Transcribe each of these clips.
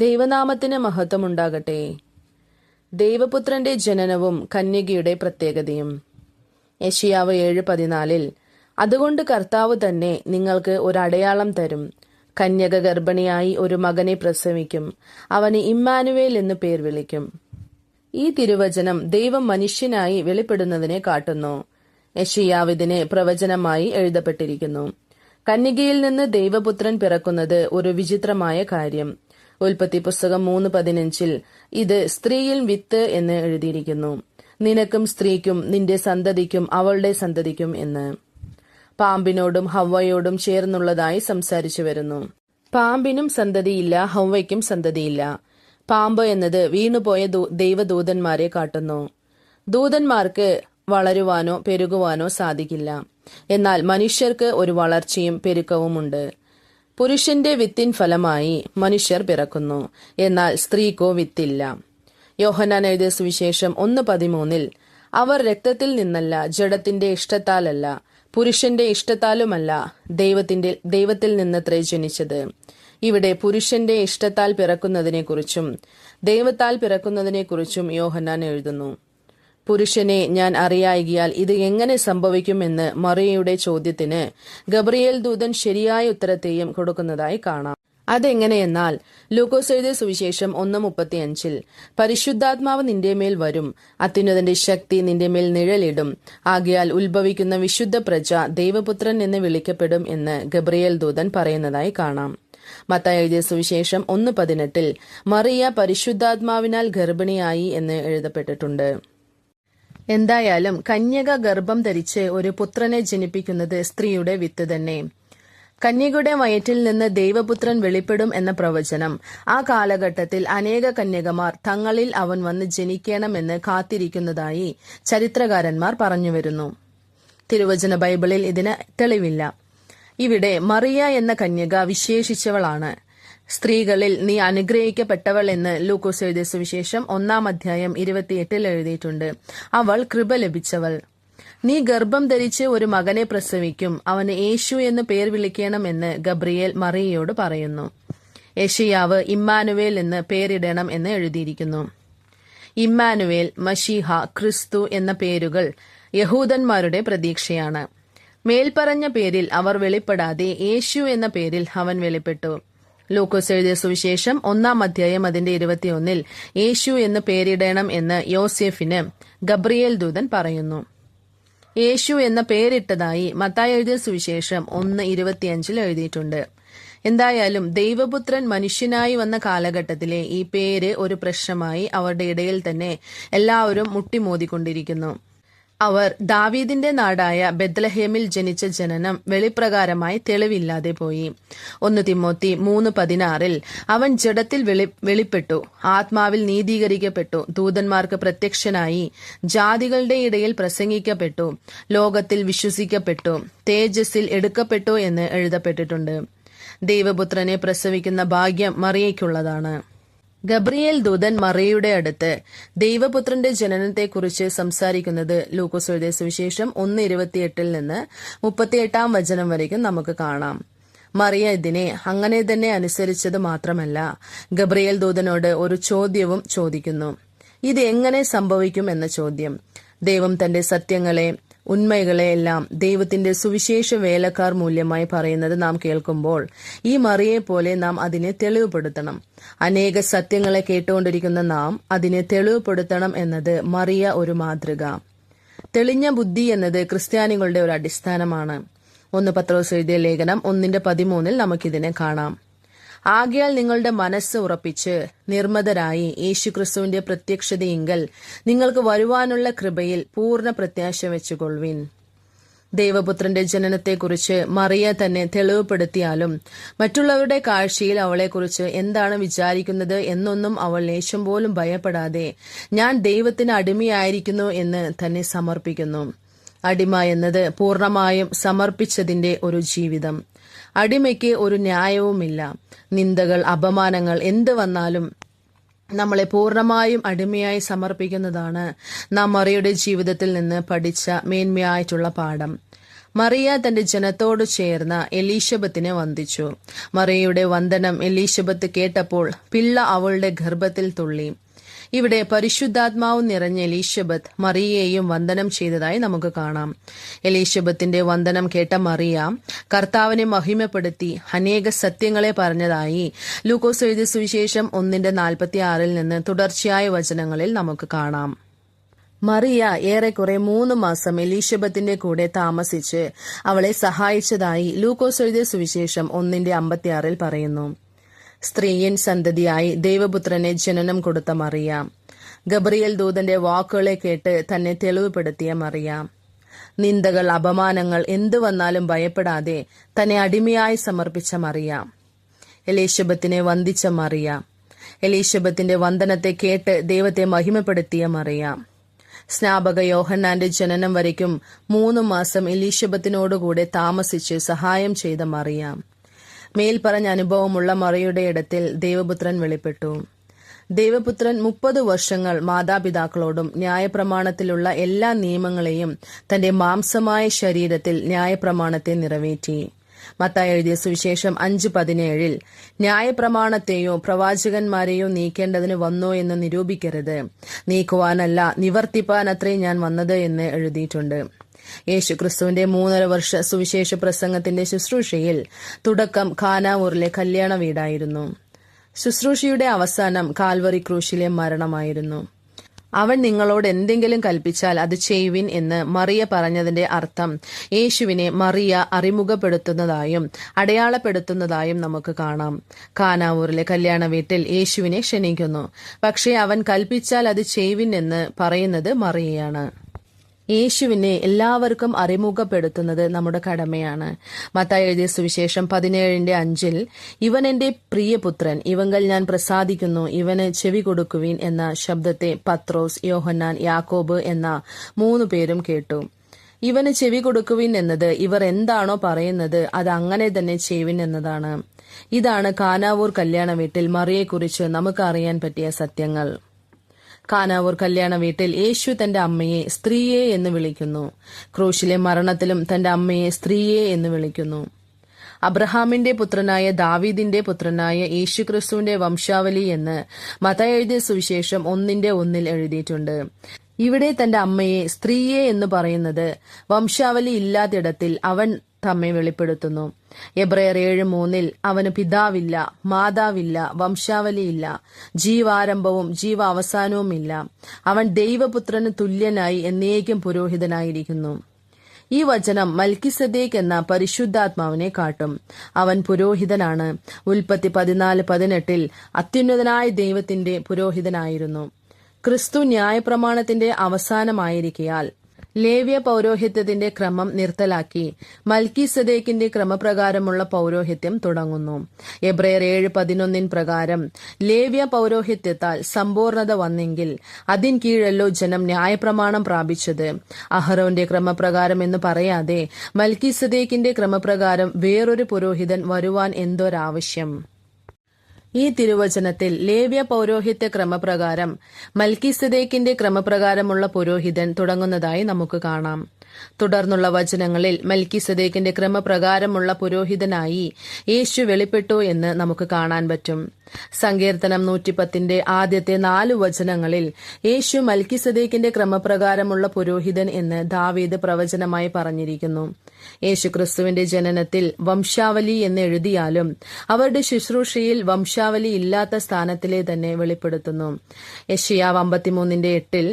ദൈവനാമത്തിന് മഹത്വമുണ്ടാകട്ടെ. ദൈവപുത്രന്റെ ജനനവും കന്യകയുടെ പ്രത്യേകതയും. യെശയ്യാവ് 7:14 അതുകൊണ്ട് കർത്താവ് തന്നെ നിങ്ങൾക്ക് ഒരു അടയാളം തരും. കന്യക ഗർഭിണിയായി ഒരു മകനെ പ്രസവിക്കും. അവന് ഇമ്മാനുവേൽ എന്ന് പേർ വിളിക്കും. ഈ തിരുവചനം ദൈവം മനുഷ്യനായി വെളിപ്പെടുന്നതിനെ കാട്ടുന്നു. യെശയ്യാവ് ഇതിനെ പ്രവചനമായി എഴുതപ്പെട്ടിരിക്കുന്നു. കന്യകയിൽ നിന്ന് ദൈവപുത്രൻ പിറക്കുന്നത് ഒരു വിചിത്രമായ കാര്യം. ഉൽപ്പത്തി പുസ്തകം 3:15 ഇത് സ്ത്രീയിൽ വിത്ത് എന്ന് എഴുതിയിരിക്കുന്നു. നിനക്കും സ്ത്രീക്കും നിന്റെ സന്തതിക്കും അവളുടെ സന്തതിക്കും എന്ന്. പാമ്പിനോടും ഹവ്വയോടും ചേർന്നുള്ളതായി സംസാരിച്ചു വരുന്നു. പാമ്പിനും സന്തതിയില്ല, ഹവ്വയ്ക്കും സന്തതിയില്ല. പാമ്പ് എന്നത് വീണുപോയ ദൈവദൂതന്മാരെ കാട്ടുന്നു. ദൂതന്മാർക്ക് വളരുവാനോ പെരുകുവാനോ സാധിക്കില്ല. എന്നാൽ മനുഷ്യർക്ക് ഒരു വളർച്ചയും പെരുക്കവുമുണ്ട്. പുരുഷന്റെ വിത്തിൻ ഫലമായി മനുഷ്യർ പിറക്കുന്നു, എന്നാൽ സ്ത്രീക്കോ വിത്തില്ല. യോഹന്നാൻ എഴുതിയ സുവിശേഷം 1:13 അവർ രക്തത്തിൽ നിന്നല്ല, ജഡത്തിന്റെ ഇഷ്ടത്താലല്ല, പുരുഷന്റെ ഇഷ്ടത്താലുമല്ല, ദൈവത്തിൽ നിന്നത്രേ ജനിച്ചത്. ഇവിടെ പുരുഷന്റെ ഇഷ്ടത്താൽ പിറക്കുന്നതിനെക്കുറിച്ചും ദൈവത്താൽ പിറക്കുന്നതിനെക്കുറിച്ചും യോഹന്നാൻ എഴുതുന്നു. പുരുഷനെ ഞാൻ അറിയായികയാൽ ഇത് എങ്ങനെ സംഭവിക്കുമെന്ന് മറിയയുടെ ചോദ്യത്തിന് ഗബ്രിയേൽ ദൂതൻ ശരിയായ ഉത്തരത്തെയും കൊടുക്കുന്നതായി കാണാം. അതെങ്ങനെയെന്നാൽ ലൂക്കോസ് എഴുതിയ സുവിശേഷം 1:35 പരിശുദ്ധാത്മാവ് നിന്റെ മേൽ വരും, അത്യുന്നതന്റെ ശക്തി നിന്റെ മേൽ നിഴലിടും, ആകയാൽ ഉത്ഭവിക്കുന്ന വിശുദ്ധ പ്രജ ദൈവപുത്രൻ എന്ന് വിളിക്കപ്പെടും എന്ന് ഗബ്രിയേൽ ദൂതൻ പറയുന്നതായി കാണാം. മത്തായി എഴുതിയ സുവിശേഷം 1:18 മറിയ പരിശുദ്ധാത്മാവിനാൽ ഗർഭിണിയായി എന്ന് എഴുതപ്പെട്ടിട്ടുണ്ട്. എന്തായാലും കന്യക ഗർഭം ധരിച്ച് ഒരു പുത്രനെ ജനിപ്പിക്കുന്നത് സ്ത്രീയുടെ വിത്ത് തന്നെ. കന്യകയുടെ വയറ്റിൽ നിന്ന് ദൈവപുത്രൻ വെളിപ്പെടും എന്ന പ്രവചനം ആ കാലഘട്ടത്തിൽ അനേക കന്യകമാർ തങ്ങളിൽ അവൻ വന്ന് ജനിക്കണമെന്ന് കാത്തിരിക്കുന്നതായി ചരിത്രകാരന്മാർ പറഞ്ഞുവരുന്നു. തിരുവചന ബൈബിളിൽ ഇതിന് തെളിവില്ല. ഇവിടെ മറിയ എന്ന കന്യക വിശേഷിച്ചവളാണ്. സ്ത്രീകളിൽ നീ അനുഗ്രഹിക്കപ്പെട്ടവൾ എന്ന് ലൂക്കോസ് എഴുതിയ സുവിശേഷം 1:28 എഴുതിയിട്ടുണ്ട്. അവൾ കൃപ ലഭിച്ചവൾ. നീ ഗർഭം ധരിച്ച് ഒരു മകനെ പ്രസവിക്കും, അവന് യേശു എന്ന് പേർ വിളിക്കണമെന്ന് ഗബ്രിയേൽ മറിയയോട് പറയുന്നു. യെശയ്യാവ് ഇമ്മാനുവേൽ എന്ന് പേരിടണം എന്ന് എഴുതിയിരിക്കുന്നു. ഇമ്മാനുവേൽ, മശീഹ, ക്രിസ്തു എന്ന പേരുകൾ യഹൂദന്മാരുടെ പ്രതീക്ഷയാണ്. മേൽപ്പറഞ്ഞ പേരിൽ അവർ വെളിപ്പെടാതെ യേശു എന്ന പേരിൽ അവൻ വെളിപ്പെട്ടു. ലൂക്കോസ് എഴുതിയ സുവിശേഷം 1:21 യേശു എന്ന് പേരിടണം എന്ന് യോസേഫിന് ഗബ്രിയേൽ ദൂതൻ പറയുന്നു. യേശു എന്ന പേരിട്ടതായി മത്തായി എഴുതിയ സുവിശേഷം 1:25 എഴുതിയിട്ടുണ്ട്. എന്തായാലും ദൈവപുത്രൻ മനുഷ്യനായി വന്ന കാലഘട്ടത്തിലെ ഈ പേര് ഒരു പ്രശ്നമായി അവരുടെ ഇടയിൽ തന്നെ എല്ലാവരും മുട്ടിമോതിക്കൊണ്ടിരിക്കുന്നു. അവർ ദാവീദിന്റെ നാടായ ബെത്ലഹേമിൽ ജനിച്ച ജനനം വെളിപ്രകാരമായി തെളിവില്ലാതെ പോയി. 1 തിമോത്തി 3:16 അവൻ ജഡത്തിൽ വെളിപ്പെട്ടു, ആത്മാവിൽ നീതീകരിക്കപ്പെട്ടു, ദൂതന്മാർക്ക് പ്രത്യക്ഷനായി, ജാതികളുടെ ഇടയിൽ പ്രസംഗിക്കപ്പെട്ടു, ലോകത്തിൽ വിശ്വസിക്കപ്പെട്ടു, തേജസ്സിൽ എടുക്കപ്പെട്ടു എന്ന് എഴുതപ്പെട്ടിട്ടുണ്ട്. ദൈവപുത്രനെ പ്രസവിക്കുന്ന ഭാഗ്യം മറിയയ്ക്കുള്ളതാണ്. ഗബ്രിയേൽ ദൂതൻ മറിയയുടെ അടുത്ത് ദൈവപുത്രന്റെ ജനനത്തെക്കുറിച്ച് സംസാരിക്കുന്നത് ലൂക്കോസ് എഴുതിയ സുവിശേഷം 1:28 നിന്ന് 38 വചനം വരയ്ക്കും നമുക്ക് കാണാം. മറിയ ഇതിനെ അങ്ങനെ തന്നെ അനുസരിച്ചത് മാത്രമല്ല, ഗബ്രിയേൽ ദൂതനോട് ഒരു ചോദ്യവും ചോദിക്കുന്നു. ഇത് എങ്ങനെ സംഭവിക്കും എന്ന ചോദ്യം. ദൈവം തന്റെ സത്യങ്ങളെ, ഉണ്മകളെയെല്ലാം ദൈവത്തിന്റെ സുവിശേഷ വേലക്കാർ മൂല്യമായി പറയുന്നത് നാം കേൾക്കുമ്പോൾ ഈ മറിയെ പോലെ നാം അതിനെ തെളിവുപെടുത്തണം. അനേക സത്യങ്ങളെ കേട്ടുകൊണ്ടിരിക്കുന്ന നാം അതിനെ തെളിവുപെടുത്തണം എന്നത് മറിയ ഒരു മാതൃക. തെളിഞ്ഞ ബുദ്ധി എന്നത് ക്രിസ്ത്യാനികളുടെ ഒരു അടിസ്ഥാനമാണ്. 1 പത്രോസ് എഴുതിയ ലേഖനം 1:13 നമുക്കിതിനെ കാണാം. ആകയാൽ നിങ്ങളുടെ മനസ്സ് ഉറപ്പിച്ച് നിർമ്മതരായി യേശുക്രിസ്തുവിന്റെ പ്രത്യക്ഷതയിങ്കൽ നിങ്ങൾക്ക് വരുവാനുള്ള കൃപയിൽ പൂർണ്ണ പ്രത്യാശ വെച്ചുകൊള്ളുവിൻ. ദൈവപുത്രന്റെ ജനനത്തെക്കുറിച്ച് മറിയ തന്നെ തെളിവുപെടുത്തിയാലും മറ്റുള്ളവരുടെ കാഴ്ചയിൽ അവളെക്കുറിച്ച് എന്താണ് വിചാരിക്കുന്നത് എന്നൊന്നും അവൾ ലേശം പോലും ഭയപ്പെടാതെ ഞാൻ ദൈവത്തിന് അടിമയായിരിക്കുന്നു എന്ന് തന്നെ സമർപ്പിക്കുന്നു. അടിമ എന്നത് പൂർണ്ണമായും സമർപ്പിച്ചതിന്റെ ഒരു ജീവിതം. അടിമയ്ക്ക് ഒരു ന്യായവുമില്ല. നിന്ദകൾ, അപമാനങ്ങൾ എന്ത് വന്നാലും നമ്മളെ പൂർണ്ണമായും അടിമയായി സമർപ്പിക്കുന്നതാണ് നാം മറിയയുടെ ജീവിതത്തിൽ നിന്ന് പഠിച്ച മേന്മയായിട്ടുള്ള പാഠം. മറിയ തന്റെ ജനത്തോട് ചേർന്ന് എലീശബത്തിനെ വന്ദിച്ചു. മറിയയുടെ വന്ദനം എലീശബത്ത് കേട്ടപ്പോൾ പിള്ള അവളുടെ ഗർഭത്തിൽ തുള്ളി. ഇവിടെ പരിശുദ്ധാത്മാവ് നിറഞ്ഞ എലീശബത്ത് മറിയയെയും വന്ദനം ചെയ്തതായി നമുക്ക് കാണാം. എലീശബത്തിന്റെ വന്ദനം കേട്ട മറിയ കർത്താവിനെ മഹിമപ്പെടുത്തി അനേക സത്യങ്ങളെ പറഞ്ഞതായി ലൂക്കോസ് എഴുതിയ സുവിശേഷം 1:46 നിന്ന് തുടർച്ചയായ വചനങ്ങളിൽ നമുക്ക് കാണാം. മറിയ ഏറെക്കുറെ 3 മാസം എലീശബത്തിന്റെ കൂടെ താമസിച്ച് അവളെ സഹായിച്ചതായി ലൂക്കോസ് എഴുതിയ സുവിശേഷം 1:56 പറയുന്നു. സ്ത്രീയിൻ സന്തതിയായി ദൈവപുത്രനെ ജനനം കൊടുത്ത മറിയ, ഗബ്രിയേൽ ദൂതന്റെ വാക്കുകളെ കേട്ട് തന്നെ തെളിവുപെടുത്തിയ മറിയ, നിന്ദകൾ അപമാനങ്ങൾ എന്തു വന്നാലും ഭയപ്പെടാതെ തന്നെ അടിമയായി സമർപ്പിച്ച മറിയ, എലീശബത്തിനെ വന്ദിച്ച മറിയ, എലീശബത്തിന്റെ വന്ദനത്തെ കേട്ട് ദൈവത്തെ മഹിമപ്പെടുത്തിയ മറിയ, സ്നാപക യോഹന്നാന്റെ ജനനം വരയ്ക്കും 3 മാസം എലീശബത്തിനോടുകൂടെ താമസിച്ച് സഹായം ചെയ്ത മറിയ, മേൽപ്പറഞ്ഞ അനുഭവമുള്ള മറിയയുടെ ഇടത്തിൽ ദൈവപുത്രൻ വെളിപ്പെട്ടു. ദൈവപുത്രൻ 30 വർഷങ്ങൾ മാതാപിതാക്കളോടും ന്യായപ്രമാണത്തിലുള്ള എല്ലാ നിയമങ്ങളെയും തന്റെ മാംസമായ ശരീരത്തിൽ ന്യായപ്രമാണത്തെ നിറവേറ്റി. മത്തായി എഴുതിയ സുവിശേഷം 5:17 ന്യായപ്രമാണത്തെയോ പ്രവാചകന്മാരെയോ നീക്കേണ്ടതിന് വന്നോ എന്ന് നിരൂപിക്കരുത്, നീക്കുവാനല്ല നിവർത്തിപ്പാനത്രേ ഞാൻ വന്നത് എന്ന് എഴുതിയിട്ടുണ്ട്. യേശുക്രിസ്തുവിന്റെ 3.5 വർഷ സുവിശേഷ പ്രസംഗത്തിന്റെ ശുശ്രൂഷയിൽ തുടക്കം കാനാവൂരിലെ കല്യാണ വീടായിരുന്നു. ശുശ്രൂഷയുടെ അവസാനം കാൽവറി ക്രൂശിലെ മരണമായിരുന്നു. അവൻ നിങ്ങളോട് എന്തെങ്കിലും കൽപ്പിച്ചാൽ അത് ചെയ്യുവിൻ എന്ന് മറിയ പറഞ്ഞതിന്റെ അർത്ഥം യേശുവിനെ മറിയ അറിമുഖപ്പെടുത്തുന്നതായും അടയാളപ്പെടുത്തുന്നതായും നമുക്ക് കാണാം. കാനാവൂരിലെ കല്യാണ വീട്ടിൽ യേശുവിനെ ക്ഷണിക്കുന്നു. പക്ഷേ അവൻ കൽപ്പിച്ചാൽ അത് ചെയ്യുവിൻ എന്ന് പറയുന്നത് മറിയയാണ്. യേശുവിനെ എല്ലാവർക്കും അറിമുഖപ്പെടുത്തുന്നത് നമ്മുടെ കടമയാണ്. മത്തായി എഴുതിയ സുവിശേഷം 17:5 ഇവൻ എന്റെ പ്രിയപുത്രൻ, ഇവങ്കൽ ഞാൻ പ്രസാദിക്കുന്നു, ഇവന് ചെവി കൊടുക്കുവിൻ എന്ന ശബ്ദത്തെ പത്രോസ്, യോഹന്നാൻ, യാക്കോബ് എന്ന 3 പേരും കേട്ടു. ഇവന് ചെവി കൊടുക്കുവിൻ എന്നത് ഇവർ എന്താണോ പറയുന്നത് അത് അങ്ങനെ തന്നെ ചെയ്യുവിൻ എന്നതാണ്. ഇതാണ് കാനാവൂർ കല്യാണ വീട്ടിൽ മറിയെക്കുറിച്ച് നമുക്ക് അറിയാൻ പറ്റിയ സത്യങ്ങൾ. കാനാവൂർ കല്യാണ വീട്ടിൽ യേശു തന്റെ അമ്മയെ സ്ത്രീയെ എന്ന് വിളിക്കുന്നു. ക്രൂശിലെ മരണത്തിലും തന്റെ അമ്മയെ സ്ത്രീയെ എന്ന് വിളിക്കുന്നു. അബ്രഹാമിന്റെ പുത്രനായ ദാവീദിന്റെ പുത്രനായ യേശുക്രിസ്തുവിന്റെ വംശാവലി എന്ന് മത്തായി എഴുതിയ സുവിശേഷം 1:1 എഴുതിയിട്ടുണ്ട്. ഇവിടെ തന്റെ അമ്മയെ സ്ത്രീയെ എന്ന് പറയുന്നത് വംശാവലി ഇല്ലാത്തിടത്തിൽ അവൻ തമ്മെ വെളിപ്പെടുത്തുന്നു. എബ്രായർ 7:3 അവന് പിതാവില്ല, മാതാവില്ല, വംശാവലിയില്ല, ജീവാരംഭവും ജീവാവസാനവുമില്ല, അവൻ ദൈവപുത്രന് തുല്യനായി എന്നേക്കും പുരോഹിതനായിരിക്കുന്നു. ഈ വചനം മൽക്കിസദേക്ക് എന്ന പരിശുദ്ധാത്മാവിനെ കാട്ടും. അവൻ പുരോഹിതനാണ്. ഉൽപ്പത്തി 14:18 അത്യുന്നതനായ ദൈവത്തിന്റെ പുരോഹിതനായിരുന്നു. ക്രിസ്തു ന്യായപ്രമാണത്തിന്റെ അവസാനമായിരിക്കയാൽ ലേവ്യ പൗരോഹിത്യത്തിന്റെ ക്രമം നിർത്തലാക്കി മൽക്കിസദേക്കിന്റെ ക്രമപ്രകാരമുള്ള പൗരോഹിത്യം തുടങ്ങുന്നു. എബ്രായർ 7:11 പ്രകാരം ലേവ്യ പൗരോഹിത്യത്താൽ സമ്പൂർണത വന്നെങ്കിൽ അതിൻ കീഴല്ലോ ജനം ന്യായപ്രമാണം പ്രാപിച്ചത്. അഹരോന്റെ ക്രമപ്രകാരം എന്ന് പറയാതെ മൽക്കിസദേക്കിന്റെ ക്രമപ്രകാരം വേറൊരു പുരോഹിതൻ വരുവാൻ എന്തൊരാവശ്യം? ഈ തിരുവചനത്തിൽ ലേവ്യ പൗരോഹിത്യ ക്രമപ്രകാരം മൽക്കിസദേക്കിന്റെ ക്രമപ്രകാരമുള്ള പുരോഹിതൻ തുടങ്ങുന്നതായി നമുക്ക് കാണാം. തുടർന്നുള്ള വചനങ്ങളിൽ മൽക്കിസദേക്കിന്റെ ക്രമപ്രകാരമുള്ള പുരോഹിതനായി യേശു വെളിപ്പെട്ടു എന്ന് നമുക്ക് കാണാൻ പറ്റും. സങ്കീർത്തനം 110 ആദ്യത്തെ 4 വചനങ്ങളിൽ യേശു മൽക്കിസദേക്കിന്റെ ക്രമപ്രകാരമുള്ള പുരോഹിതൻ എന്ന് ദാവീദ് പ്രവചനമായി പറഞ്ഞിരിക്കുന്നു. യേശുക്രിസ്തുവിന്റെ ജനനത്തിൽ വംശാവലി എന്ന് എഴുതിയാലും അവരുടെ ശുശ്രൂഷയിൽ വംശാവലി ഇല്ലാത്ത സ്ഥാനത്തിലെ തന്നെ വെളിപ്പെടുത്തുന്നു. യെശയ്യാവ് 53:8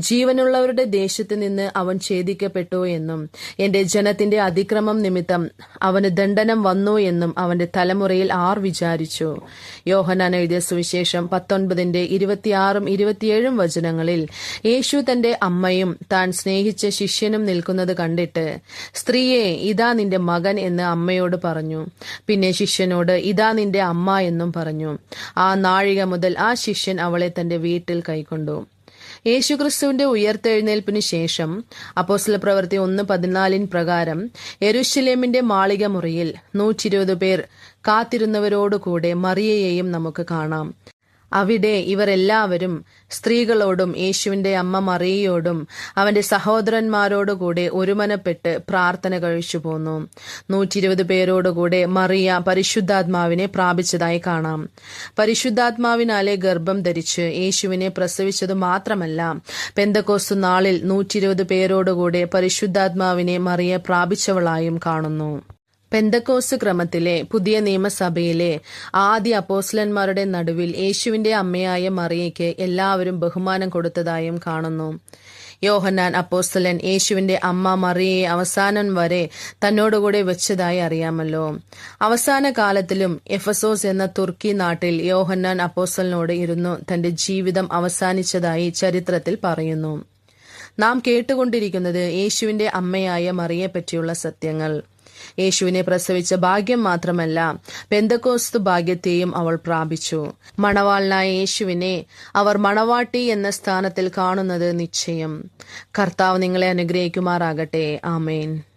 ജീവനുള്ളവരുടെ ദേശത്ത് നിന്ന് അവൻ ഛേദിക്കപ്പെട്ടു എന്നും എന്റെ ജനത്തിന്റെ അതിക്രമം നിമിത്തം അവന് ദണ്ഡനം വന്നു എന്നും അവന്റെ തലമുറയിൽ ആർ വിചാരിച്ചു. യോഹന്നാൻ എഴുതിയ സുവിശേഷം 19:26-27 വചനങ്ങളിൽ യേശു തന്റെ അമ്മയും താൻ സ്നേഹിച്ച ശിഷ്യനും നിൽക്കുന്നത് കണ്ടിട്ട്, സ്ത്രീയെ ഇതാ നിന്റെ മകൻ എന്ന് അമ്മയോട് പറഞ്ഞു. പിന്നെ ശിഷ്യനോട് ഇതാ നിന്റെ അമ്മ എന്നും പറഞ്ഞു. ആ നാഴിക മുതൽ ആ ശിഷ്യൻ അവളെ തന്റെ വീട്ടിൽ കൈക്കൊണ്ടു. യേശുക്രിസ്തുവിന്റെ ഉയർത്തെഴുന്നേൽപ്പിന് ശേഷം അപ്പോസ്തലപ്രവൃത്തി 1:14 പ്രകാരം യെരൂശലേമിന്റെ മാളിക മുറിയിൽ 120 പേർ കാത്തിരുന്നവരോടുകൂടെ മറിയയെയും നമുക്ക് കാണാം. അവിടെ ഇവരെല്ലാവരും സ്ത്രീകളോടും യേശുവിന്റെ അമ്മ മറിയയോടും അവന്റെ സഹോദരന്മാരോടുകൂടെ ഒരുമനപ്പെട്ട് പ്രാർത്ഥന കഴിച്ചു പോന്നു. 120 പേരോടുകൂടെ മറിയ പരിശുദ്ധാത്മാവിനെ പ്രാപിച്ചതായി കാണാം. പരിശുദ്ധാത്മാവിനാലെ ഗർഭം ധരിച്ച് യേശുവിനെ പ്രസവിച്ചതു മാത്രമല്ല, പെന്തക്കോസ്തു നാളിൽ 120 പേരോടുകൂടെ പരിശുദ്ധാത്മാവിനെ മറിയ പ്രാപിച്ചവളായും കാണുന്നു. പെന്തക്കോസ്ത് ക്രമത്തിലെ പുതിയ നിയമസഭയിലെ ആദ്യ അപ്പോസ്തലന്മാരുടെ നടുവിൽ യേശുവിന്റെ അമ്മയായ മറിയയ്ക്ക് എല്ലാവരും ബഹുമാനം കൊടുത്തതായും കാണുന്നു. യോഹന്നാൻ അപ്പോസ്തലൻ യേശുവിന്റെ അമ്മ മറിയയെ അവസാനം വരെ തന്നോടുകൂടെ വെച്ചതായി അറിയാമല്ലോ. അവസാന കാലത്തിലും എഫസോസ് എന്ന തുർക്കി നാട്ടിൽ യോഹന്നാൻ അപ്പോസ്തലനോട് ഇരുന്നു തന്റെ ജീവിതം അവസാനിച്ചതായി ചരിത്രത്തിൽ പറയുന്നു. നാം കേട്ടുകൊണ്ടിരിക്കുന്നത് യേശുവിന്റെ അമ്മയായ മറിയയെപ്പറ്റിയുള്ള സത്യങ്ങൾ. യേശുവിനെ പ്രസവിച്ച ഭാഗ്യം മാത്രമല്ല, പെന്തക്കോസ്തു ഭാഗ്യത്തെയും അവൾ പ്രാപിച്ചു. മണവാളനായ യേശുവിനെ അവർ മണവാട്ടി എന്ന സ്ഥാനത്തിൽ കാണുന്നത് നിശ്ചയം. കർത്താവ് നിങ്ങളെ അനുഗ്രഹിക്കുമാറാകട്ടെ. ആമേൻ.